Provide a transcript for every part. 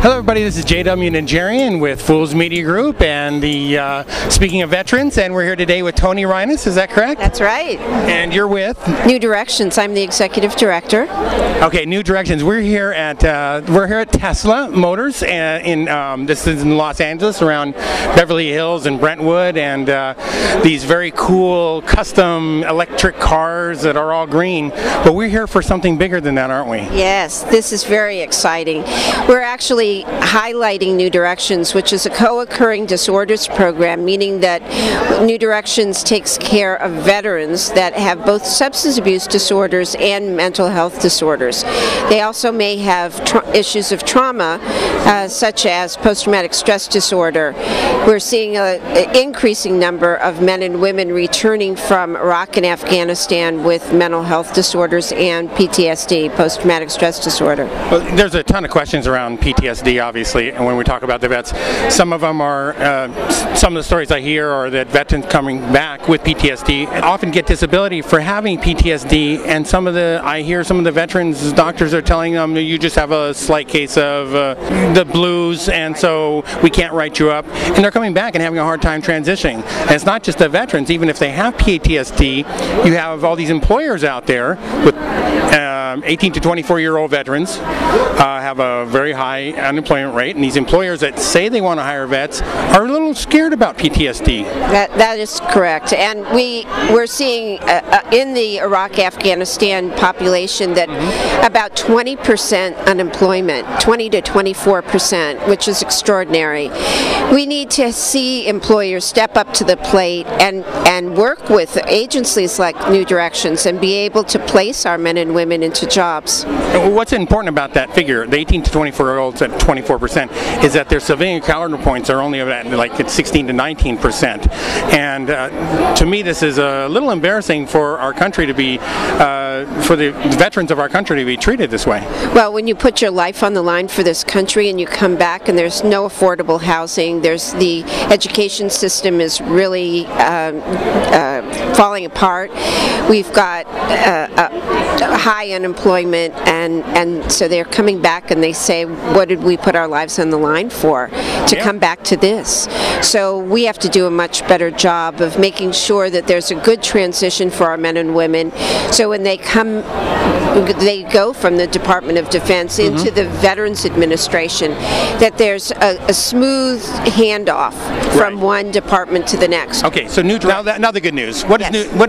Hello everybody, this is JW Nigerian with Fools Media Group and the Speaking of Veterans, and we're here today with Tony Reines, is that correct? That's right. And you're with? New Directions, I'm the Executive Director. Okay, New Directions. We're here at Tesla Motors this is in Los Angeles around Beverly Hills and Brentwood, and these very cool custom electric cars that are all green, but we're here for something bigger than that, aren't we? Yes, this is very exciting. We're actually highlighting New Directions, which is a co-occurring disorders program, meaning that New Directions takes care of veterans that have both substance abuse disorders and mental health disorders. They also may have issues of trauma, such as post-traumatic stress disorder. We're seeing an increasing number of men and women returning from Iraq and Afghanistan with mental health disorders and PTSD, post-traumatic stress disorder. Well, there's a ton of questions around PTSD, obviously, and when we talk about the vets, some of them are, some of the stories I hear are that veterans coming back with PTSD often get disability for having PTSD, and I hear some of the veterans doctors are telling them you just have a slight case of the blues, and so we can't write you up, and they're coming back and having a hard time transitioning. And it's not just the veterans, even if they have PTSD, you have all these employers out there with 18 to 24-year-old veterans have a very high unemployment rate, and these employers that say they want to hire vets are a little scared about PTSD. That is correct, and we're seeing in the Iraq-Afghanistan population that about 20% unemployment, 20 to 24%, which is extraordinary. We need to see employers step up to the plate and work with agencies like New Directions and be able to place our men and women into jobs. What's important about that figure, the 18 to 24-year-olds at 24%, is that their civilian calendar points are only at like 16 to 19%. And to me, this is a little embarrassing for our country to be, for the veterans of our country to be treated this way. Well, when you put your life on the line for this country and you come back and there's no affordable housing, the education system is really falling apart. We've got high unemployment, and so they're coming back and they say, what did we put our lives on the line for to come back to this? So we have to do a much better job of making sure that there's a good transition for our men and women, so when they go from the Department of Defense into the Veterans Administration, that there's a smooth handoff from one department to the next. Okay, so now the good news. What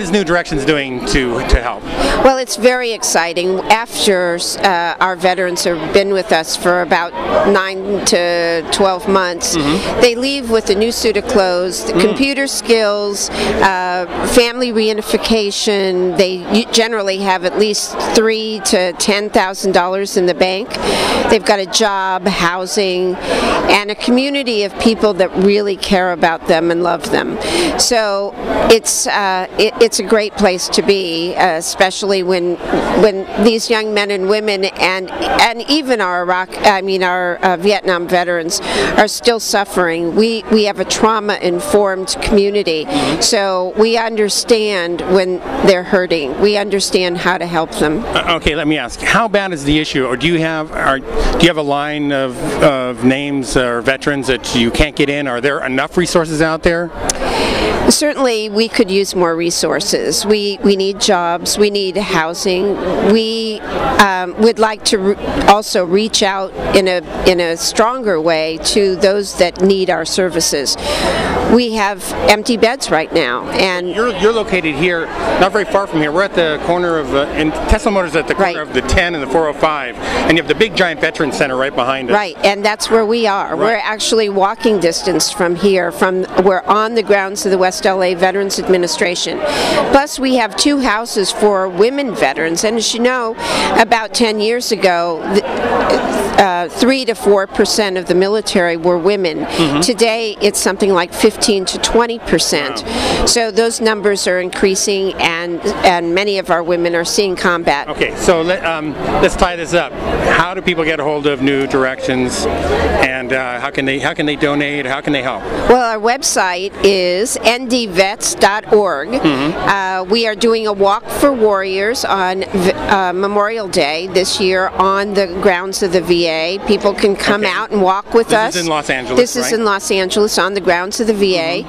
is New Directions doing to help? Well, it's very exciting. After our veterans have been with us for about 9 to 12 months, they leave with a new suit of clothes, computer skills, family reunification. They generally have at least $3,000 to $10,000 in the bank. They've got a job, housing, and a community of people that really care about them and love them. So it's a great place to be, especially when these young men and women and even our Vietnam veterans are still suffering. We have a trauma-informed community, so we understand when they're hurting. We understand how to help them. Okay, let me ask, how bad is the issue, or do you have a line of names or veterans that you can't get in? Are there enough resources out there? Certainly, we could use more resources. We need jobs. We need housing. We would like to also reach out in a stronger way to those that need our services. We have empty beds right now, and you're located here, not very far from here. We're at the corner of Tesla Motors at the corner of the 10 and the 405, and you have the big giant veteran center right behind us. Right, and that's where we are. We're actually walking distance from here. We're on the grounds of the West LA Veterans Administration. Plus, we have 2 houses for women veterans, and as you know, about 10 years ago, 3 to 4% of the military were women. Today, it's something like 15 to 20%. Wow. So those numbers are increasing, and many of our women are seeing combat. Okay, so let's tie this up. How do people get a hold of New Directions, and how can they donate? How can they help? Well, our website is NDVets. NDVets.org. We are doing a walk for warriors on Memorial Day this year on the grounds of the VA. People can come out and walk with us. This is in Los Angeles, This is in Los Angeles on the grounds of the VA.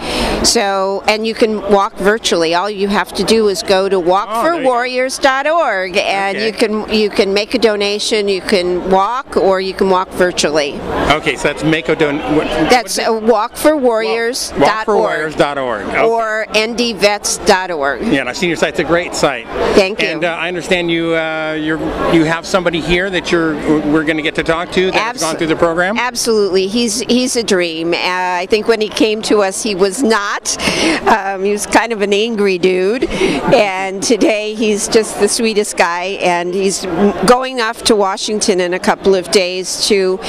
So, and you can walk virtually. All you have to do is go to walkforwarriors.org, and you can make a donation. You can walk, or you can walk virtually. Okay, so that's make a donation. That's walkforwarriors.org. Walkforwarriors.org. Okay. Or ndvets.org. Yeah, and I've seen your site. It's a great site. Thank you. And I understand you have somebody here that we're going to get to talk to that has gone through the program. Absolutely, he's a dream. I think when he came to us, he was not. He was kind of an angry dude, and today he's just the sweetest guy. And he's going off to Washington in a couple of days to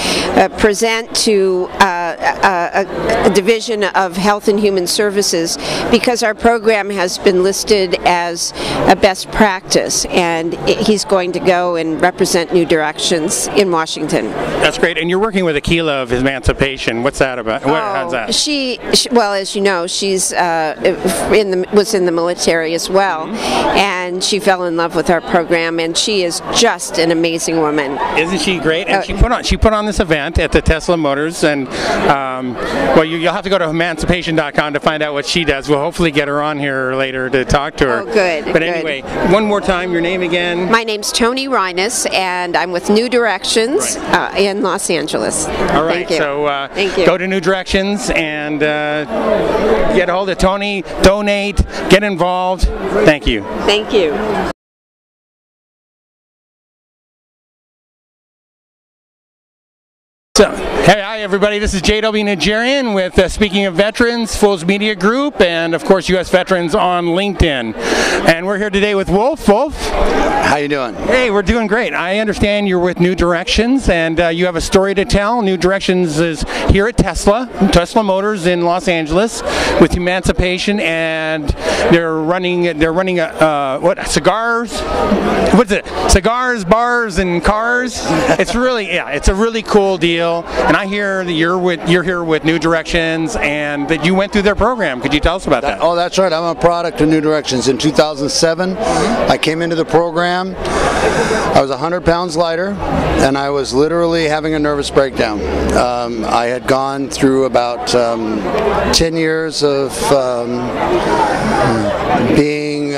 present to a division of Health and Human Services, because our program has been listed as a best practice, and he's going to go and represent New Directions in Washington. That's great. And you're working with Akilah of Hemancipation. What's that about? How's that? She well, as you know, she's was in the military as well, and she fell in love with our program, and she is just an amazing woman. Isn't she great? And she put on this event at the Tesla Motors, and well, you'll have to go to Hemancipation.com to find out what she does. We'll hopefully get her on here later to talk to her. Oh, good. But anyway, one more time, your name again? My name's Toni Reines, and I'm with New Directions in Los Angeles. All right. Thank you. So Thank you. Go to New Directions and get a hold of Toni, donate, get involved. Thank you. Thank you. So, hey, hi everybody, this is JW Nigerian with Speaking of Veterans, Fools Media Group, and of course US Veterans on LinkedIn. And we're here today with Wolf. Wolf? How you doing? Hey, we're doing great. I understand you're with New Directions, and you have a story to tell. New Directions is here at Tesla Motors in Los Angeles with Hemancipation, and they're running a cigars? What's it? Cigars, bars, and cars. It's really, it's a really cool deal. And I hear that you're here with New Directions, and that you went through their program. Could you tell us about that? Oh, that's right. I'm a product of New Directions. In 2007, I came into the program. I was 100 pounds lighter, and I was literally having a nervous breakdown. I had gone through about 10 years of being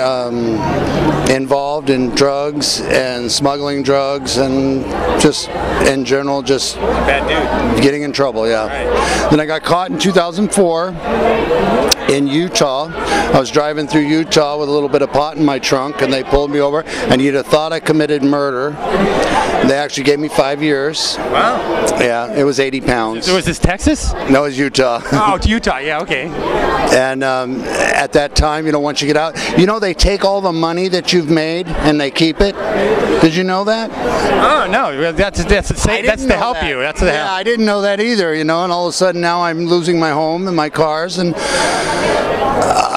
involved in drugs and smuggling drugs, and just in general, just bad dude. Getting in trouble, yeah. Right. Then I got caught in 2004 in Utah. I was driving through Utah with a little bit of pot in my trunk, and they pulled me over, and you'd have thought I committed murder. They actually gave me 5 years. Wow. Yeah, it was 80 pounds. So was this Texas? No, it was Utah. Oh, it's Utah, yeah, okay. And at that time, once you get out, they take all the money that you've made and they keep it. Did you know that? Oh, no, that's to help you. That's to help. Yeah, I didn't know that either, and all of a sudden now I'm losing my home and my cars, and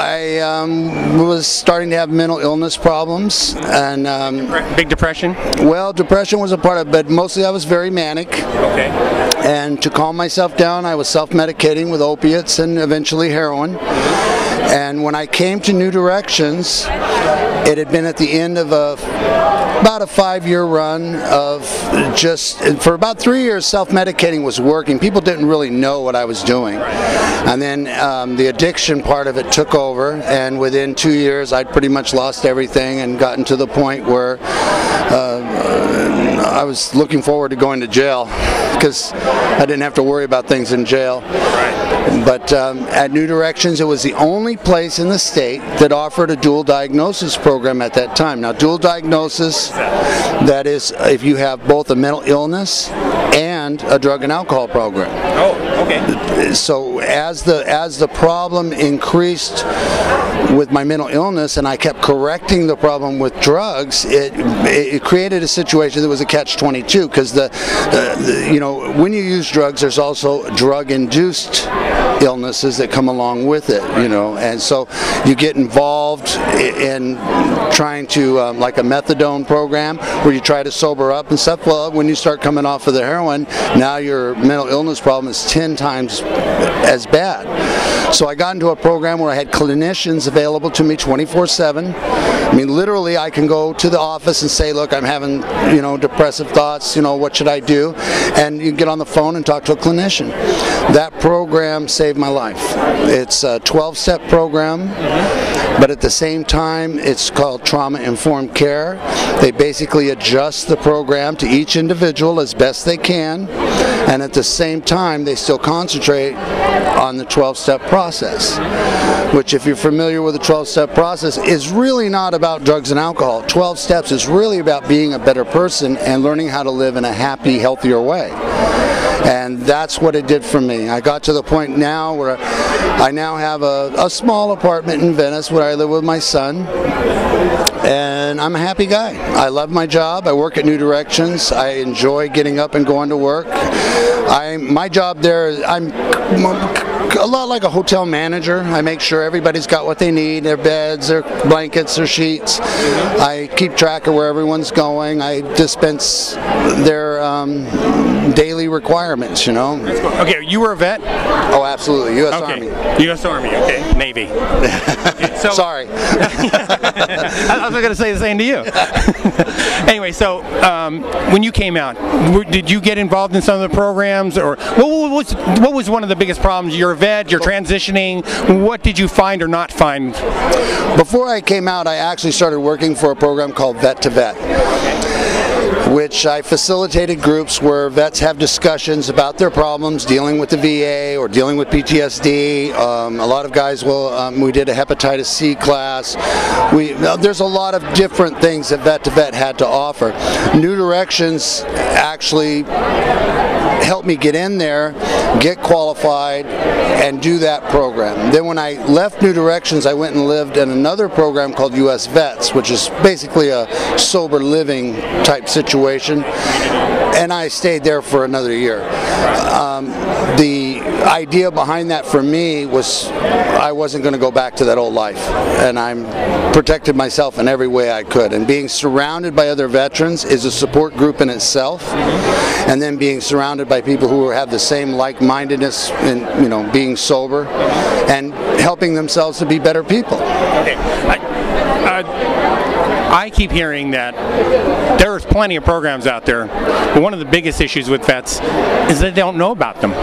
I was starting to have mental illness problems, and big depression. Well, depression was a part of it, but mostly I was very manic. Okay. And to calm myself down, I was self-medicating with opiates and eventually heroin. And when I came to New Directions, it had been at the end of about a 5-year run of for about 3 years, self-medicating was working. People didn't really know what I was doing. And then the addiction part of it took over, and within 2 years, I'd pretty much lost everything and gotten to the point where I was looking forward to going to jail, because I didn't have to worry about things in jail. But at New Directions, it was the only place in the state that offered a dual diagnosis program at that time. Now, dual diagnosis, that is if you have both a mental illness and a drug and alcohol program. Oh, okay. So as the problem increased with my mental illness, and I kept correcting the problem with drugs, it created a situation that was a catch-22, because when you use drugs, there's also drug-induced illnesses that come along with it, you know. And so you get involved in trying to, like a methadone program where you try to sober up and stuff. Well, when you start coming off of the heroin, now your mental illness problem is 10 times as bad. So I got into a program where I had clinicians available to me 24/7. I mean, literally, I can go to the office and say, look, I'm having, you know, depressive thoughts, you know, what should I do? And you can get on the phone and talk to a clinician. That program saved my life. It's a 12-step program, but at the same time, it's called trauma-informed care. They basically adjust the program to each individual as best they can, and at the same time, they still concentrate on the 12-step process, which, if you're familiar with the 12-step process, is really not about drugs and alcohol. 12 steps is really about being a better person and learning how to live in a happy, healthier way. And that's what it did for me. I got to the point now where I now have a small apartment in Venice where I live with my son, and I'm a happy guy. I love my job. I work at New Directions. I enjoy getting up and going to work. My job there, I'm a lot like a hotel manager. I make sure everybody's got what they need, their beds, their blankets, their sheets. I keep track of where everyone's going. I dispense their daily requirements, you know. Okay, you were a vet? Oh, absolutely. U.S. Army. U.S. Army, okay. Navy. So, sorry. I was going to say the same to you. Anyway, so when you came out, did you get involved in some of the programs, or what was one of the biggest problems? You're a vet, you're transitioning. What did you find or not find? Before I came out, I actually started working for a program called Vet to Vet, which I facilitated groups where vets have discussions about their problems dealing with the VA or dealing with PTSD. A lot of guys will, we did a hepatitis C class. There's a lot of different things that Vet to Vet had to offer. New Directions actually helped me get in there, get qualified, and do that program. Then when I left New Directions, I went and lived in another program called U.S. Vets, which is basically a sober living type situation, and I stayed there for another year. The idea behind that for me was I wasn't going to go back to that old life, and I protected myself in every way I could, and being surrounded by other veterans is a support group in itself, and then being surrounded by people who have the same like-mindedness in, you know, being sober and helping themselves to be better people. Okay. I keep hearing that there's plenty of programs out there, but one of the biggest issues with vets is that they don't know about them.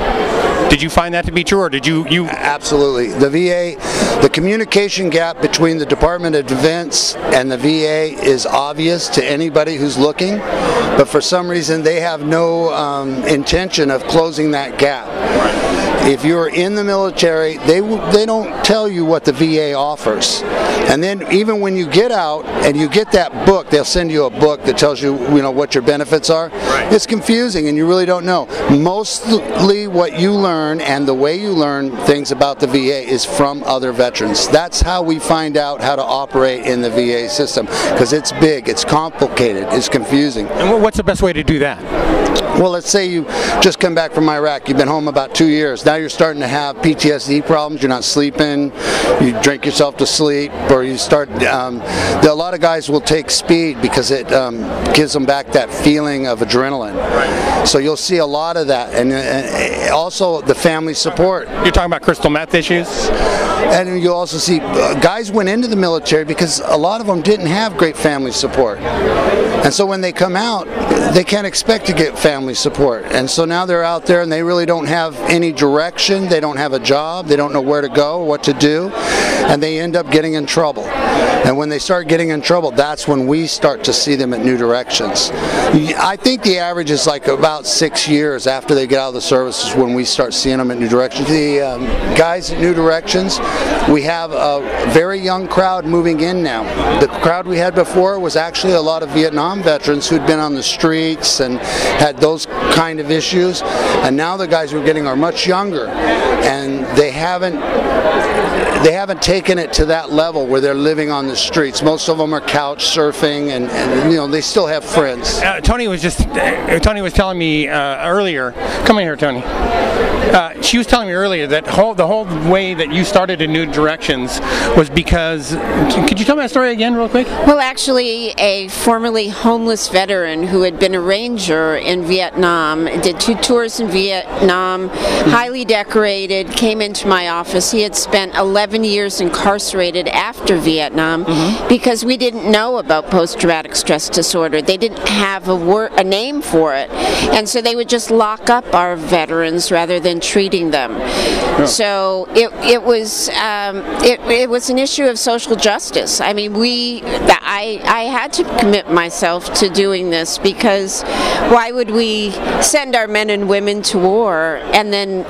Did you find that to be true, or did you? Absolutely. The VA, the communication gap between the Department of Defense and the VA is obvious to anybody who's looking, but for some reason they have no intention of closing that gap. If you're in the military, they don't tell you what the VA offers. And then even when you get out and you get that book, they'll send you a book that tells you, you know, what your benefits are. Right. It's confusing and you really don't know. Mostly what you learn and the way you learn things about the VA is from other veterans. That's how we find out how to operate in the VA system, because it's big, it's complicated, it's confusing. And what's the best way to do that? Well, let's say you just come back from Iraq, you've been home about 2 years, now you're starting to have PTSD problems, you're not sleeping, you drink yourself to sleep, or you start, a lot of guys will take speed because it gives them back that feeling of adrenaline. Right. So you'll see a lot of that, and also the family support. You're talking about crystal meth issues? And you'll also see guys went into the military because a lot of them didn't have great family support. And so when they come out, they can't expect to get family support. And so now they're out there and they really don't have any direction, they don't have a job, they don't know where to go, what to do, and they end up getting in trouble. And when they start getting in trouble, that's when we start to see them at New Directions. I think the average is like about 6 years after they get out of the services when we start seeing them at New Directions. The guys at New Directions, we have a very young crowd moving in now. The crowd we had before was actually a lot of Vietnam veterans who'd been on the streets and had those kind of issues, and now the guys we're getting are much younger, and they haven't taken it to that level where they're living on the streets. Most of them are couch surfing, and you know, they still have friends. Tony was telling me earlier. Come in here, Tony. She was telling me earlier that the whole way that you started in New Directions was because. Could you tell me that story again, real quick? Well, actually, a formerly homeless veteran who had been a ranger in Vietnam, did 2 tours in Vietnam, highly decorated, came into my office. He had spent 11 years incarcerated after Vietnam because we didn't know about post-traumatic stress disorder. They didn't have a name for it, and so they would just lock up our veterans rather than treating them. Yeah. So it was an issue of social justice. I mean, I had to commit myself to doing this because why would we send our men and women to war and then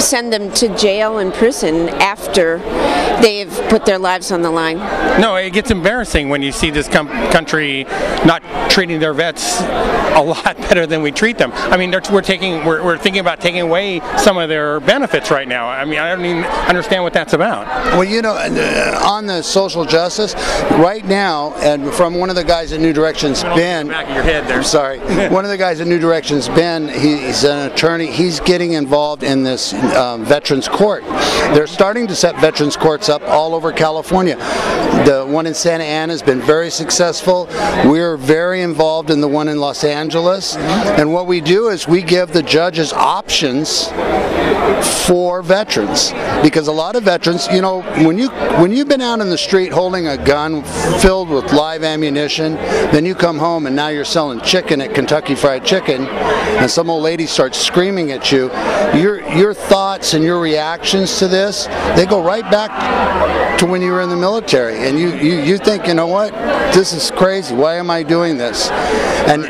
send them to jail and prison after they've put their lives on the line? No, it gets embarrassing when you see this country not treating their vets a lot better than we treat them. I mean, we're thinking about taking away some of their benefits right now. I mean, I don't even understand what that's about. Well, you know, on the social justice, right now, and from one of the guys at New Directions, Ben. Back of your head there. I'm sorry. One of the guys at New Directions, Ben, he's an attorney. He's getting involved in this veterans court. They're starting to set veterans courts up all over California. The one in Santa Ana has been very successful. We're very involved in the one in Los Angeles. And what we do is we give the judges options for veterans, because a lot of veterans, you know, when you've been out in the street holding a gun filled with live ammunition, then you come home and now you're selling chicken at Kentucky Fried Chicken, and some old lady starts screaming at you, your thoughts and your reactions to this, they go right back to when you were in the military, and you think, you know what, this is crazy, why am I doing this? And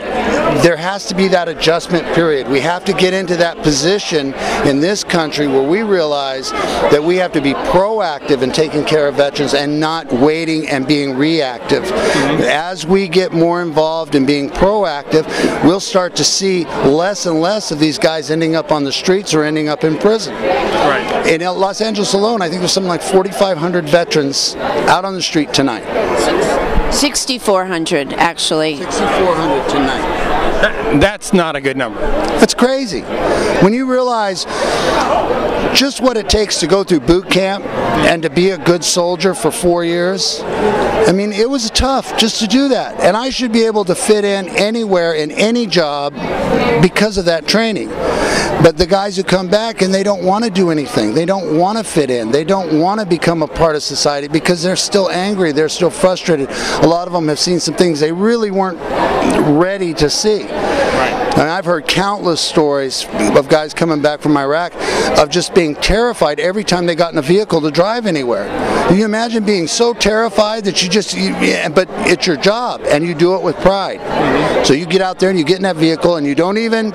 there has to be that adjustment period. We have to get into that position in this country where we realize that we have to be proactive in taking care of veterans and not waiting and being reactive. As we get more involved in being proactive, we'll start to see less and less of these guys ending up on the streets or ending up in prison. Right. In Los Angeles alone, I think there's something like 4,500 veterans out on the street tonight. 6,400, actually. 6,400 tonight. That's not a good number. That's crazy. When you realize just what it takes to go through boot camp and to be a good soldier for 4 years, I mean, it was tough just to do that. And I should be able to fit in anywhere in any job because of that training. But the guys who come back and they don't want to do anything, they don't want to fit in, they don't want to become a part of society because they're still angry, they're still frustrated. A lot of them have seen some things they really weren't ready to see. And I've heard countless stories of guys coming back from Iraq of just being terrified every time they got in a vehicle to drive anywhere. Can you imagine being so terrified that but it's your job and you do it with pride. So you get out there and you get in that vehicle and you don't even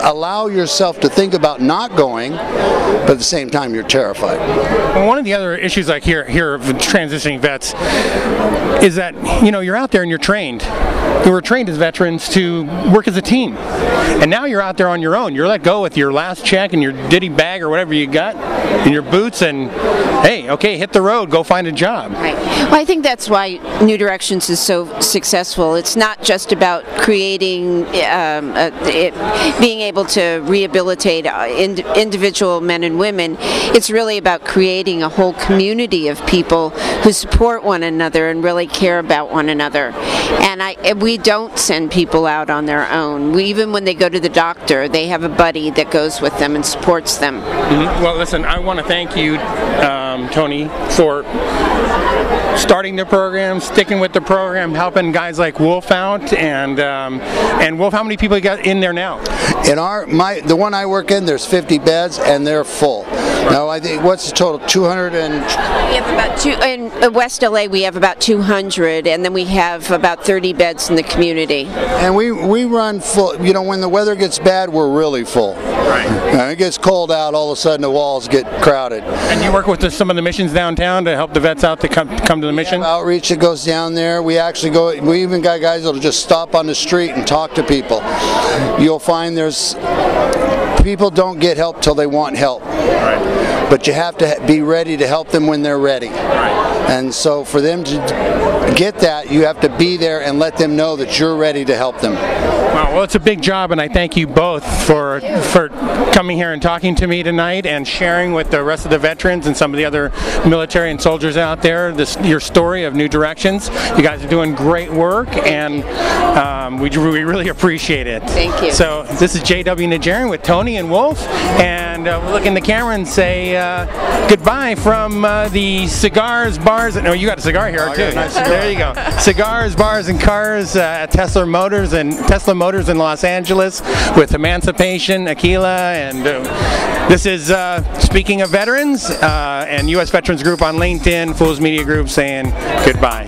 allow yourself to think about not going, but at the same time you're terrified. Well, one of the other issues I hear of transitioning vets is that, you know, you're out there and you're trained. You were trained as veterans to work as a team. And now you're out there on your own. You're let go with your last check and your ditty bag or whatever you got and your boots, and hey, okay, hit the road, go find a job. Right. Well, I think that's why New Directions is so successful. It's not just about creating, being able to rehabilitate individual men and women. It's really about creating a whole community of people who support one another and really care about one another. And we don't send people out on their own. Even when they go to the doctor, they have a buddy that goes with them and supports them. Well, listen, I want to thank you, Tony, for starting the program, sticking with the program, helping guys like Wolf out, and Wolf, how many people you got in there now? In the one I work in, there's 50 beds and they're full. Now, I think, what's the total? 200 and... We have about in West LA we have about 200, and then we have about 30 beds in the community. And we run full. You know, when the weather gets bad, we're really full. Right. When it gets cold out, all of a sudden the walls get crowded. And you work with some of the missions downtown to help the vets out to come to to the mission? Outreach that goes down there. We actually go. We even got guys that'll just stop on the street and talk to people. You'll find there's people don't get help till they want help. Right. But you have to be ready to help them when they're ready. Right. And so for them to get that, you have to be there and let them know that you're ready to help them. Wow, well, it's a big job, and I thank you both for coming here and talking to me tonight and sharing with the rest of the veterans and some of the other military and soldiers out there your story of New Directions. You guys are doing great work, and we really appreciate it. Thank you. So this is J.W. Najarian with Tony and Wolf, and we'll look in the camera and say goodbye from the Cigars, Bars. No, you got a cigar here too. Nice there you go. Cigars, Bars, and Cars at Tesla Motors in Los Angeles with Hemancipation, Akilah, and this is speaking of veterans and U.S. Veterans Group on LinkedIn, Fools Media Group saying goodbye.